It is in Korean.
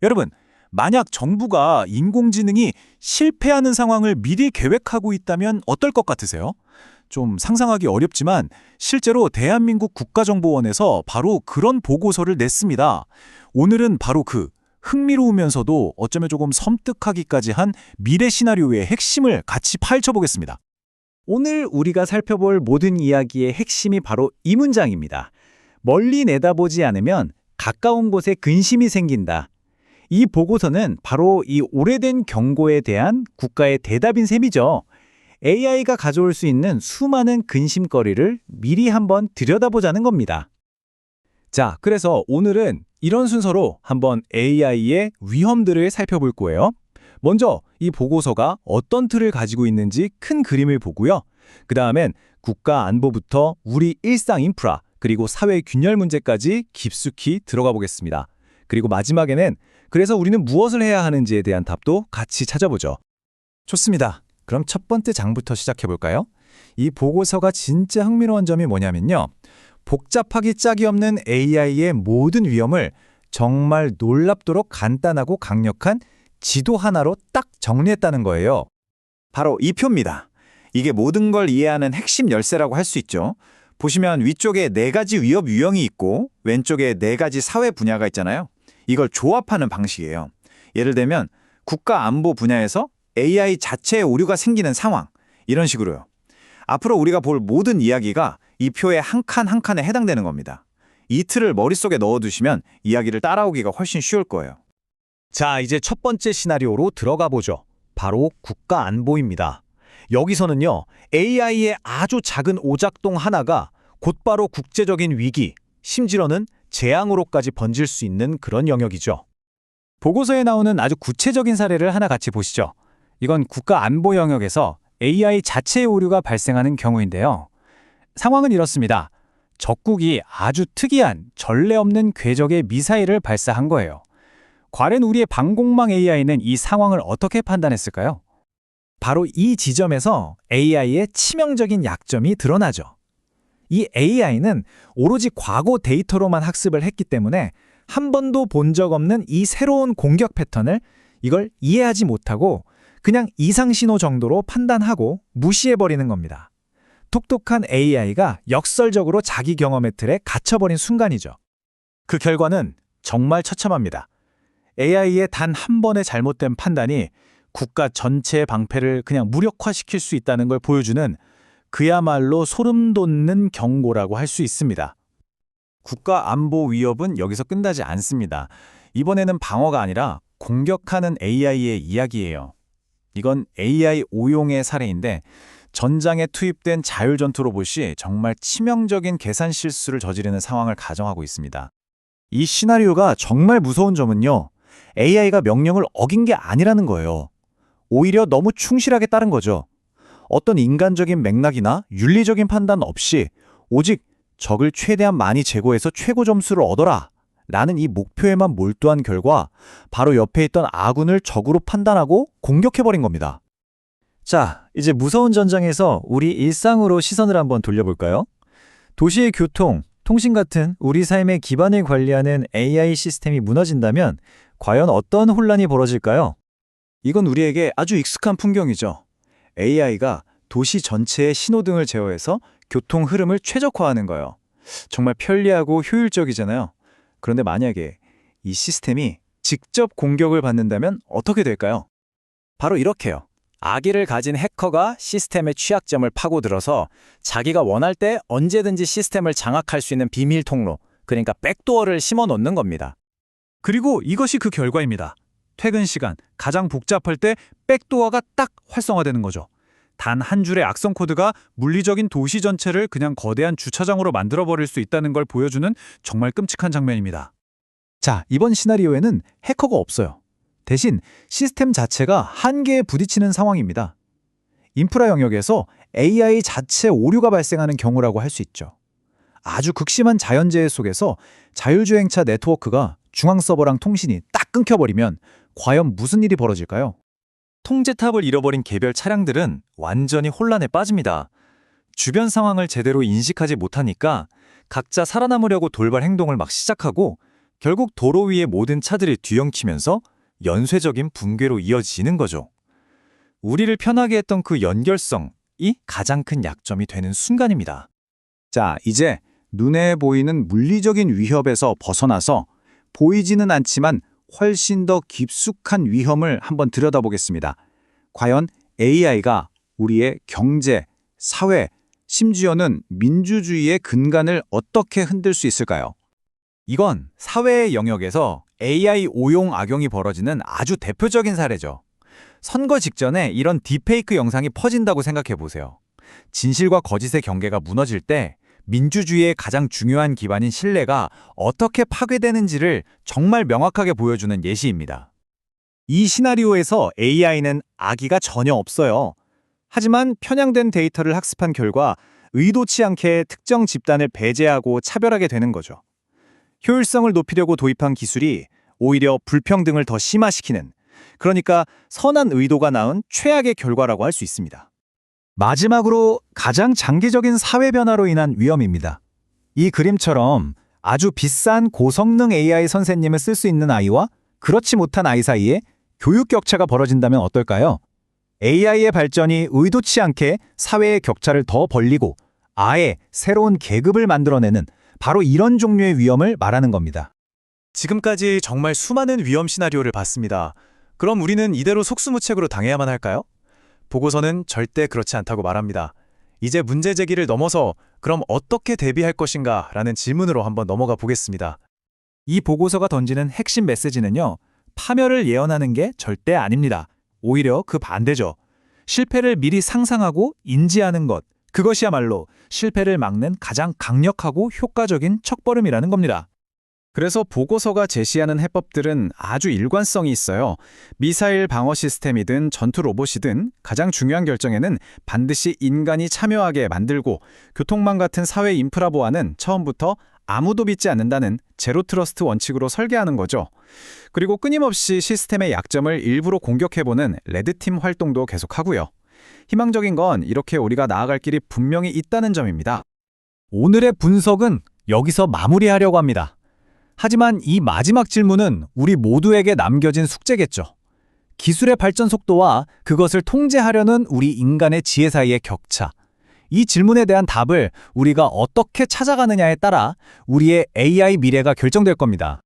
여러분, 만약 정부가 인공지능이 실패하는 상황을 미리 계획하고 있다면 어떨 것 같으세요? 좀 상상하기 어렵지만 실제로 대한민국 국가정보원에서 바로 그런 보고서를 냈습니다. 오늘은 바로 그 흥미로우면서도 어쩌면 조금 섬뜩하기까지 한 미래 시나리오의 핵심을 같이 파헤쳐보겠습니다. 오늘 우리가 살펴볼 모든 이야기의 핵심이 바로 이 문장입니다. 멀리 내다보지 않으면 가까운 곳에 근심이 생긴다. 이 보고서는 바로 이 오래된 경고에 대한 국가의 대답인 셈이죠. AI가 가져올 수 있는 수많은 근심거리를 미리 한번 들여다보자는 겁니다. 자, 그래서 오늘은 이런 순서로 한번 AI의 위험들을 살펴볼 거예요. 먼저 이 보고서가 어떤 틀을 가지고 있는지 큰 그림을 보고요. 그 다음엔 국가 안보부터 우리 일상 인프라, 그리고 사회 균열 문제까지 깊숙이 들어가 보겠습니다. 그리고 마지막에는 그래서 우리는 무엇을 해야 하는지에 대한 답도 같이 찾아보죠. 좋습니다. 그럼 첫 번째 장부터 시작해 볼까요? 이 보고서가 진짜 흥미로운 점이 뭐냐면요. 복잡하기 짝이 없는 AI의 모든 위험을 정말 놀랍도록 간단하고 강력한 지도 하나로 딱 정리했다는 거예요. 바로 이 표입니다. 이게 모든 걸 이해하는 핵심 열쇠라고 할 수 있죠. 보시면 위쪽에 4가지 위협 유형이 있고 왼쪽에 4가지 사회 분야가 있잖아요. 이걸 조합하는 방식이에요. 예를 들면 국가 안보 분야에서 AI 자체의 오류가 생기는 상황, 이런 식으로요. 앞으로 우리가 볼 모든 이야기가 이 표의 한 칸 한 칸에 해당되는 겁니다. 이 틀을 머릿속에 넣어두시면 이야기를 따라오기가 훨씬 쉬울 거예요. 자, 이제 첫 번째 시나리오로 들어가 보죠. 바로 국가 안보입니다. 여기서는요, AI의 아주 작은 오작동 하나가 곧바로 국제적인 위기, 심지어는 재앙으로까지 번질 수 있는 그런 영역이죠. 보고서에 나오는 아주 구체적인 사례를 하나 같이 보시죠. 이건 국가 안보 영역에서 AI 자체의 오류가 발생하는 경우인데요. 상황은 이렇습니다. 적국이 아주 특이한 전례 없는 궤적의 미사일을 발사한 거예요. 과연 우리의 방공망 AI는 이 상황을 어떻게 판단했을까요? 바로 이 지점에서 AI의 치명적인 약점이 드러나죠. 이 AI는 오로지 과거 데이터로만 학습을 했기 때문에 한 번도 본 적 없는 이 새로운 공격 패턴을 이걸 이해하지 못하고 그냥 이상신호 정도로 판단하고 무시해버리는 겁니다. 똑똑한 AI가 역설적으로 자기 경험의 틀에 갇혀버린 순간이죠. 그 결과는 정말 처참합니다. AI의 단 한 번의 잘못된 판단이 국가 전체의 방패를 그냥 무력화시킬 수 있다는 걸 보여주는 그야말로 소름 돋는 경고라고 할 수 있습니다. 국가 안보 위협은 여기서 끝나지 않습니다. 이번에는 방어가 아니라 공격하는 AI의 이야기예요. 이건 AI 오용의 사례인데 전장에 투입된 자율전투 로봇이 정말 치명적인 계산 실수를 저지르는 상황을 가정하고 있습니다. 이 시나리오가 정말 무서운 점은요. AI가 명령을 어긴 게 아니라는 거예요. 오히려 너무 충실하게 따른 거죠. 어떤 인간적인 맥락이나 윤리적인 판단 없이 오직 적을 최대한 많이 제거해서 최고 점수를 얻어라 라는 이 목표에만 몰두한 결과 바로 옆에 있던 아군을 적으로 판단하고 공격해버린 겁니다. 자, 이제 무서운 전장에서 우리 일상으로 시선을 한번 돌려볼까요? 도시의 교통, 통신 같은 우리 삶의 기반을 관리하는 AI 시스템이 무너진다면 과연 어떤 혼란이 벌어질까요? 이건 우리에게 아주 익숙한 풍경이죠. AI가 도시 전체의 신호등을 제어해서 교통 흐름을 최적화하는 거예요. 정말 편리하고 효율적이잖아요. 그런데 만약에 이 시스템이 직접 공격을 받는다면 어떻게 될까요? 바로 이렇게요. 악의를 가진 해커가 시스템의 취약점을 파고들어서 자기가 원할 때 언제든지 시스템을 장악할 수 있는 비밀 통로, 그러니까 백도어를 심어 놓는 겁니다. 그리고 이것이 그 결과입니다. 퇴근 시간, 가장 복잡할 때 백도어가 딱 활성화되는 거죠. 단 한 줄의 악성 코드가 물리적인 도시 전체를 그냥 거대한 주차장으로 만들어버릴 수 있다는 걸 보여주는 정말 끔찍한 장면입니다. 자, 이번 시나리오에는 해커가 없어요. 대신 시스템 자체가 한계에 부딪히는 상황입니다. 인프라 영역에서 AI 자체 오류가 발생하는 경우라고 할 수 있죠. 아주 극심한 자연재해 속에서 자율주행차 네트워크가 중앙 서버랑 통신이 딱 끊겨버리면 과연 무슨 일이 벌어질까요? 통제탑을 잃어버린 개별 차량들은 완전히 혼란에 빠집니다. 주변 상황을 제대로 인식하지 못하니까 각자 살아남으려고 돌발 행동을 막 시작하고 결국 도로 위의 모든 차들이 뒤엉키면서 연쇄적인 붕괴로 이어지는 거죠. 우리를 편하게 했던 그 연결성이 가장 큰 약점이 되는 순간입니다. 자, 이제 눈에 보이는 물리적인 위협에서 벗어나서 보이지는 않지만 훨씬 더 깊숙한 위험을 한번 들여다보겠습니다. 과연 AI가 우리의 경제, 사회, 심지어는 민주주의의 근간을 어떻게 흔들 수 있을까요? 이건 사회의 영역에서 AI 오용 악용이 벌어지는 아주 대표적인 사례죠. 선거 직전에 이런 딥페이크 영상이 퍼진다고 생각해 보세요. 진실과 거짓의 경계가 무너질 때 민주주의의 가장 중요한 기반인 신뢰가 어떻게 파괴되는지를 정말 명확하게 보여주는 예시입니다. 이 시나리오에서 AI는 악의가 전혀 없어요. 하지만 편향된 데이터를 학습한 결과 의도치 않게 특정 집단을 배제하고 차별하게 되는 거죠. 효율성을 높이려고 도입한 기술이 오히려 불평등을 더 심화시키는, 그러니까 선한 의도가 낳은 최악의 결과라고 할 수 있습니다. 마지막으로 가장 장기적인 사회 변화로 인한 위험입니다. 이 그림처럼 아주 비싼 고성능 AI 선생님을 쓸 수 있는 아이와 그렇지 못한 아이 사이에 교육 격차가 벌어진다면 어떨까요? AI의 발전이 의도치 않게 사회의 격차를 더 벌리고 아예 새로운 계급을 만들어내는 바로 이런 종류의 위험을 말하는 겁니다. 지금까지 정말 수많은 위험 시나리오를 봤습니다. 그럼 우리는 이대로 속수무책으로 당해야만 할까요? 보고서는 절대 그렇지 않다고 말합니다. 이제 문제 제기를 넘어서 그럼 어떻게 대비할 것인가 라는 질문으로 한번 넘어가 보겠습니다. 이 보고서가 던지는 핵심 메시지는요, 파멸을 예언하는 게 절대 아닙니다. 오히려 그 반대죠. 실패를 미리 상상하고 인지하는 것, 그것이야말로 실패를 막는 가장 강력하고 효과적인 첫걸음이라는 겁니다. 그래서 보고서가 제시하는 해법들은 아주 일관성이 있어요. 미사일 방어 시스템이든 전투 로봇이든 가장 중요한 결정에는 반드시 인간이 참여하게 만들고, 교통망 같은 사회 인프라 보안은 처음부터 아무도 믿지 않는다는 제로 트러스트 원칙으로 설계하는 거죠. 그리고 끊임없이 시스템의 약점을 일부러 공격해보는 레드팀 활동도 계속하고요. 희망적인 건 이렇게 우리가 나아갈 길이 분명히 있다는 점입니다. 오늘의 분석은 여기서 마무리하려고 합니다. 하지만 이 마지막 질문은 우리 모두에게 남겨진 숙제겠죠. 기술의 발전 속도와 그것을 통제하려는 우리 인간의 지혜 사이의 격차. 이 질문에 대한 답을 우리가 어떻게 찾아가느냐에 따라 우리의 AI 미래가 결정될 겁니다.